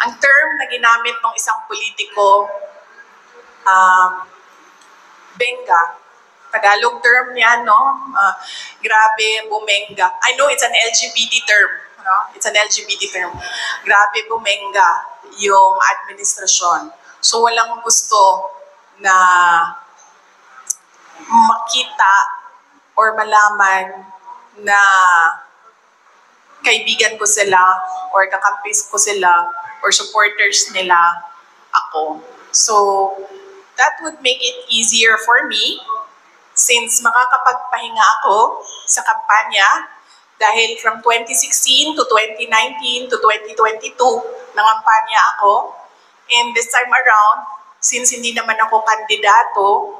Ang term na ginamit ng isang politiko, benga. Tagalog term yan, no? Grabe, bumenga. I know it's an LGBT term. No? It's an LGBT term. Grabe, bumenga yung administrasyon. So walang gusto na makita or malaman na kaibigan ko sila or kakampis ko sila or supporters nila ako. So that would make it easier for me since makakapagpahinga ako sa kampanya dahil from 2016 to 2019 to 2022 nangampanya ako. And this time around, since hindi naman ako kandidato,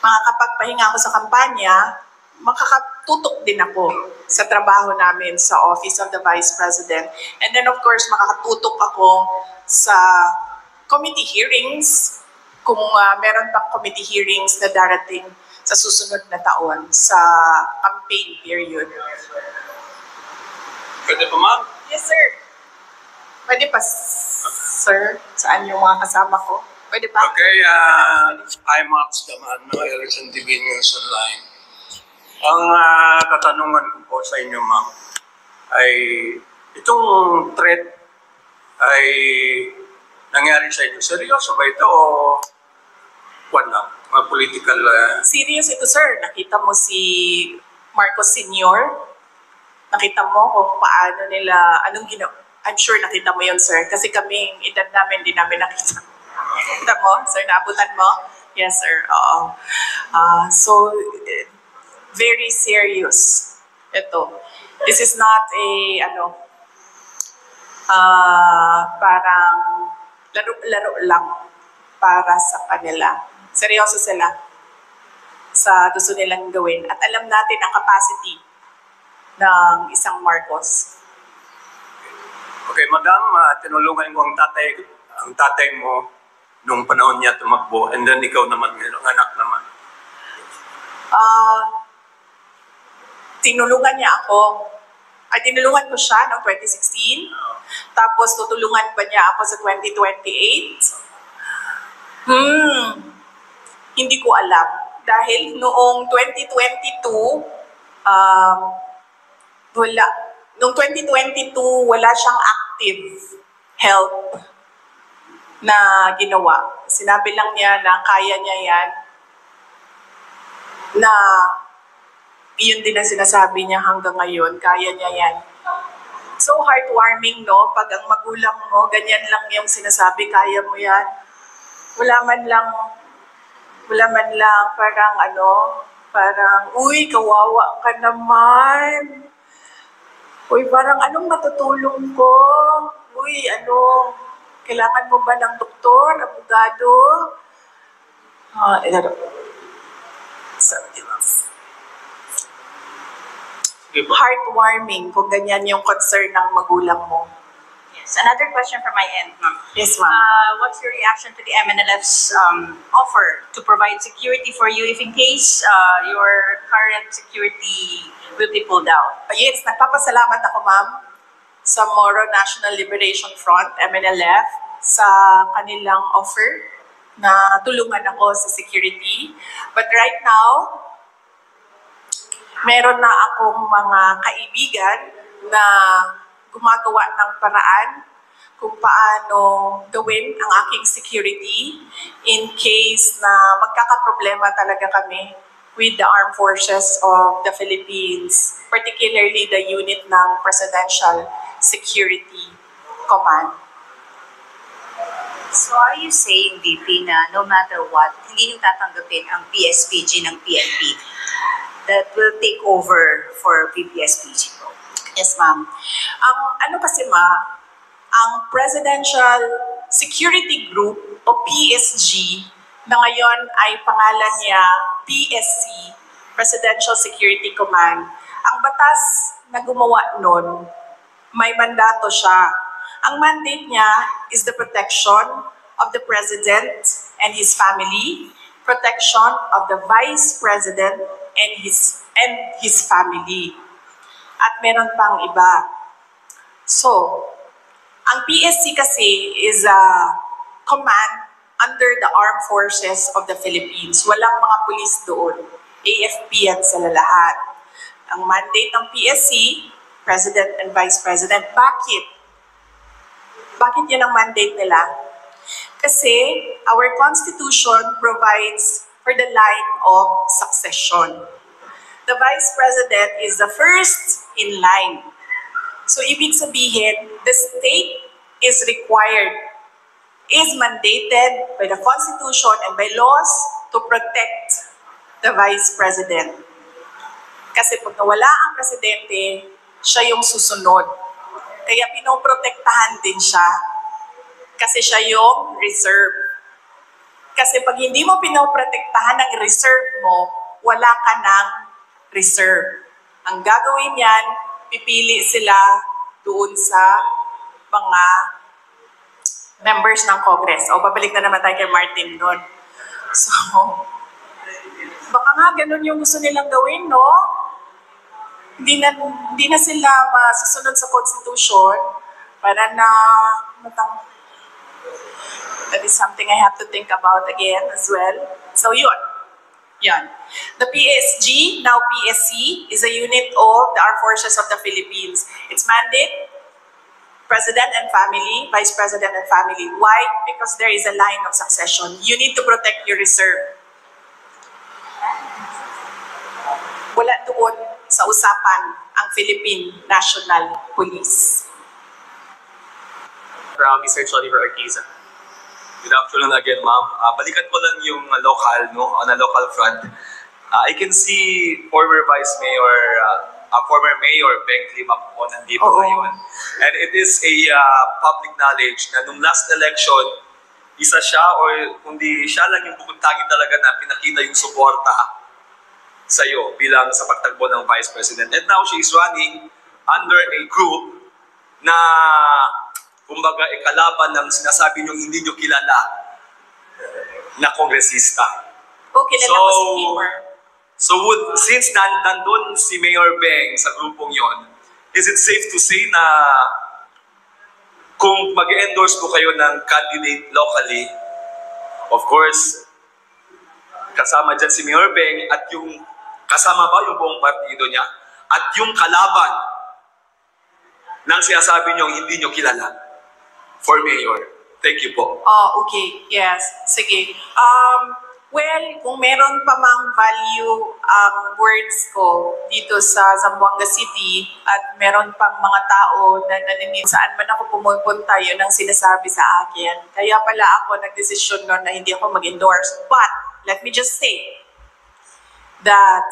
makakapagpahinga ako sa kampanya, makakatutok din ako sa trabaho namin sa Office of the Vice President. And then of course, makakatutok ako sa committee hearings, kung meron pang committee hearings na darating sa susunod na taon sa campaign period. Pwede pa, ma'am? Yes, sir. Pwede pa, sir. Saan yung mga kasama ko? Pwede pa? Okay, I'm Max Daman, no? Election TV News Online. Ang katanungan ko po sa inyo, ma'am, ay itong threat ay nangyari sa inyo. Seryoso ba ito o wala? Mga political... Serious ito, sir. Nakita mo si Marcos Sr. Nakita mo kung paano nila, anong ginawa. I'm sure nakita mo yun, sir. Kasi kaming edad namin, di namin nakita. Nakita mo, sir? Naabutan mo? Yes, sir. Oo. So, very serious ito. This is not a, parang laro-laro lang para sa kanila. Seryoso sila sa gusto nilang gawin. At alam natin ang capacity ng isang Marcos. Okay, madam, tinulungan ko ang tatay mo nung panahon niya tumakbo, and then ikaw naman, mayroong anak naman. Tinulungan niya ako. Tinulungan ko siya noong 2016. Tapos tutulungan pa niya ako sa 2028. Hindi ko alam. Dahil noong 2022, wala. Noong 2022, wala siyang active help na ginawa. Sinabi lang niya na kaya niya yan. Na yun din ang sinasabi niya hanggang ngayon, kaya niya yan. So heartwarming, no? Pag ang magulang mo, ganyan lang yung sinasabi, kaya mo yan. Wala man lang parang, uy, kawawa ka naman. Uy, parang anong matutulong ko? Uy, kailangan mo ba ng doktor, abogado? Heartwarming kung ganyan yung concern ng magulang mo. Yes. Another question from my end, ma'am. Yes, ma'am. What's your reaction to the MNLF's offer to provide security for you if in case your current security will be pulled out? Yes, nagpapasalamat ako, ma'am, sa Moro National Liberation Front, MNLF, sa kanilang offer na tulungan ako sa security. But right now, meron na akong mga kaibigan na gumagawa ng paraan kung paano gawin ang aking security in case na magkakaproblema talaga kami with the Armed Forces of the Philippines, particularly the unit ng Presidential Security Command. So are you saying, VP, na no matter what, hindi nyo tatanggapin ang PSPG ng PNP that will take over for PPSPG? Yes, ma'am. Kasi ang Presidential Security Group o PSG na ngayon ay pangalan niya PSC, Presidential Security Command. Ang batas na gumawa nun, may mandato siya. Ang mandate niya is the protection of the President and his family, protection of the Vice President and his family. At meron pang iba. So, Ang PSC kasi is a command under the Armed Forces of the Philippines. Walang mga pulis doon. AFP yan sila lahat. Ang mandate ng PSC, President and Vice President. Bakit? Bakit yan ang mandate nila? Kasi our Constitution provides for the line of succession. The Vice President is the first in line. So ibig sabihin, the state is required, is mandated by the Constitution and by laws to protect the Vice President. Kasi pag nawala ang presidente, siya yung susunod. Kaya pinoprotektahan din siya. Kasi siya yung reserve. Kasi pag hindi mo pinoprotektahan ang reserve mo, wala ka ng reserve. Ang gagawin yan, pipili sila doon sa mga members ng Congress. O, babalik na naman tayo kay Martin doon. So, baka nga ganun yung gusto nilang gawin, no? Hindi na sila masusunod sa Constitution para na that is something I have to think about again as well. So, yun. Yan. The PSG, now PSC, is a unit of the Armed Forces of the Philippines. Its mandate, President and family, Vice President and family. Why? Because there is a line of succession. You need to protect your reserve. Wala doon sa usapan ang Philippine National Police. From Mr. Oliver Arquiza. Good afternoon again, ma'am. Balikan ko lang yung local, no? On a local front. I can see former Vice Mayor, former Mayor Beng Climac po nandito ngayon. And it is a public knowledge na nung last election, isa siya or kundi siya lang yung pupuntagin talaga na pinakita yung suporta sa'yo bilang sa pagtakbo ng Vice President. And now she is running under a group na kumbaga ikalaban ng sinasabi niyong hindi niyo kilala na kongresista. Okay, So since nandun si Mayor Beng sa grupong yon, is it safe to say na kung mag-endorse po kayo ng candidate locally, of course, kasama dyan si Mayor Beng at yung kasama ba yung buong partido niya at yung kalaban ng sinasabi niyong hindi niyo kilala for Mayor. Thank you po. Okay. Yes. Sige. Well, kung meron pa mang value ang words ko dito sa Zamboanga City at meron pang mga tao na naninig saan man ako pumupunta, yun ang sinasabi sa akin. Kaya pala ako nagdesisyon noon na hindi ako mag-endorse. But, let me just say that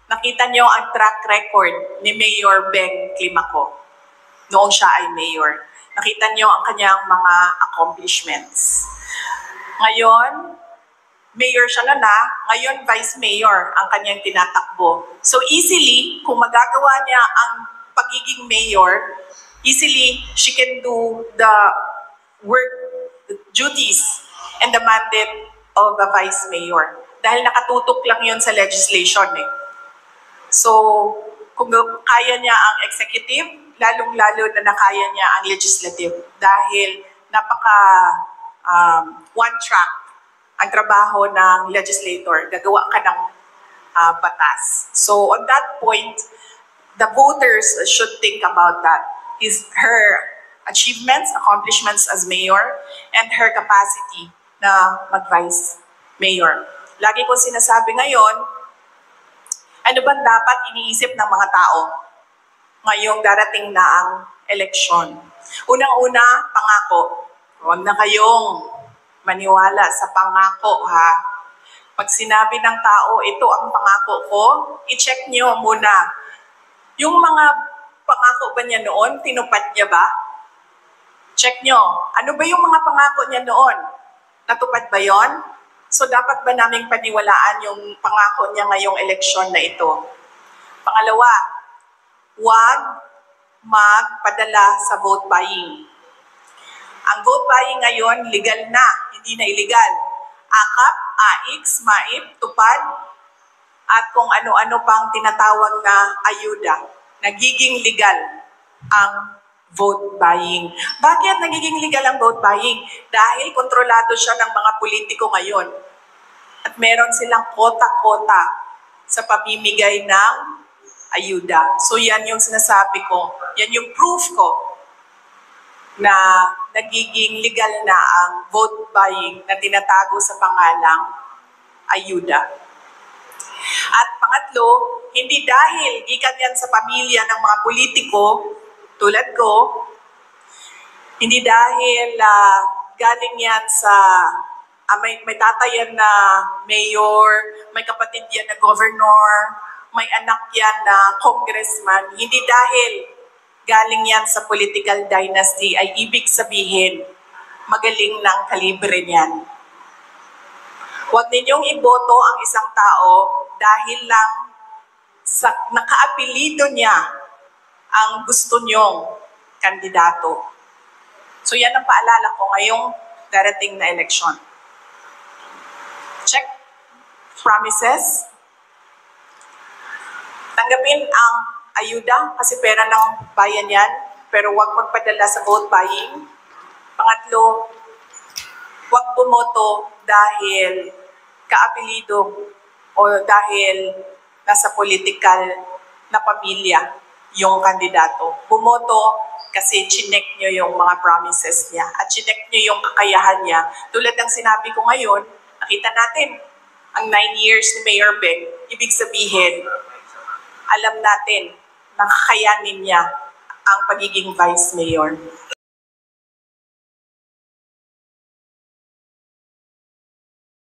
nakita niyo ang track record ni Mayor Beng Climaco noong siya ay mayor. Nakita niyo ang kanyang mga accomplishments. Ngayon, mayor siya na, ngayon vice mayor ang kanyang tinatakbo. So easily, kung magagawa niya ang pagiging mayor, easily she can do the work, the duties, and the mandate of the vice mayor. Dahil nakatutok lang yun sa legislation eh. So, kung kaya niya ang executive, lalong-lalo na nakaya niya ang legislative. Dahil napaka one track ang trabaho ng legislator, gagawa ka ng batas. So on that point, the voters should think about that. Is her achievements, accomplishments as mayor, and her capacity na mag-vice mayor. Lagi ko sinasabi ngayon, ano bang dapat iniisip ng mga tao ngayong darating na ang eleksyon? Unang-una, pangako. Huwag na kayong maniwala sa pangako, ha? Pag sinabi ng tao, ito ang pangako ko, i-check nyo muna. Yung mga pangako ba niya noon, tinupad niya ba? Check nyo. Ano ba yung mga pangako niya noon? Natupad ba yon? So dapat ba naming paniwalaan yung pangako niya ngayong eleksyon na ito? Pangalawa, huwag magpadala sa vote buying. Ang vote buying ngayon, legal na, hindi na illegal. AKAP, AIX, MAIP, TUPAD, at kung ano-ano pang tinatawag na ayuda. Nagiging legal ang vote buying. Bakit nagiging legal ang vote buying? Dahil kontrolado siya ng mga politiko ngayon. At meron silang kota-kota sa pamimigay ng ayuda. So yan yung sinasabi ko. Yan yung proof ko na nagiging legal na ang vote buying na tinatago sa pangalang ayuda. At pangatlo, hindi dahil gikan yan sa pamilya ng mga politiko tulad ko, hindi dahil galing yan sa may tatay yan na mayor, may kapatid yan na governor, may anak yan na congressman, hindi dahil galing yan sa political dynasty ay ibig sabihin magaling ng kalibre niyan. Huwag ninyong iboto ang isang tao dahil lang sa nakaapelido niya ang gusto nyong kandidato. So yan ang paalala ko ngayong darating na eleksyon. Check. Promises. Tanggapin ang ayuda kasi pera ng bayan yan, pero huwag magpadala sa vote buying. Pangatlo, huwag bumoto dahil kaapelido o dahil nasa political na pamilya yung kandidato. Bumoto kasi chinek nyo yung mga promises niya at chinek nyo yung kakayahan niya. Tulad ng sinabi ko ngayon, nakita natin ang 9 years ni Mayor Beng, ibig sabihin, alam natin na kakayanin niya ang pagiging vice mayor.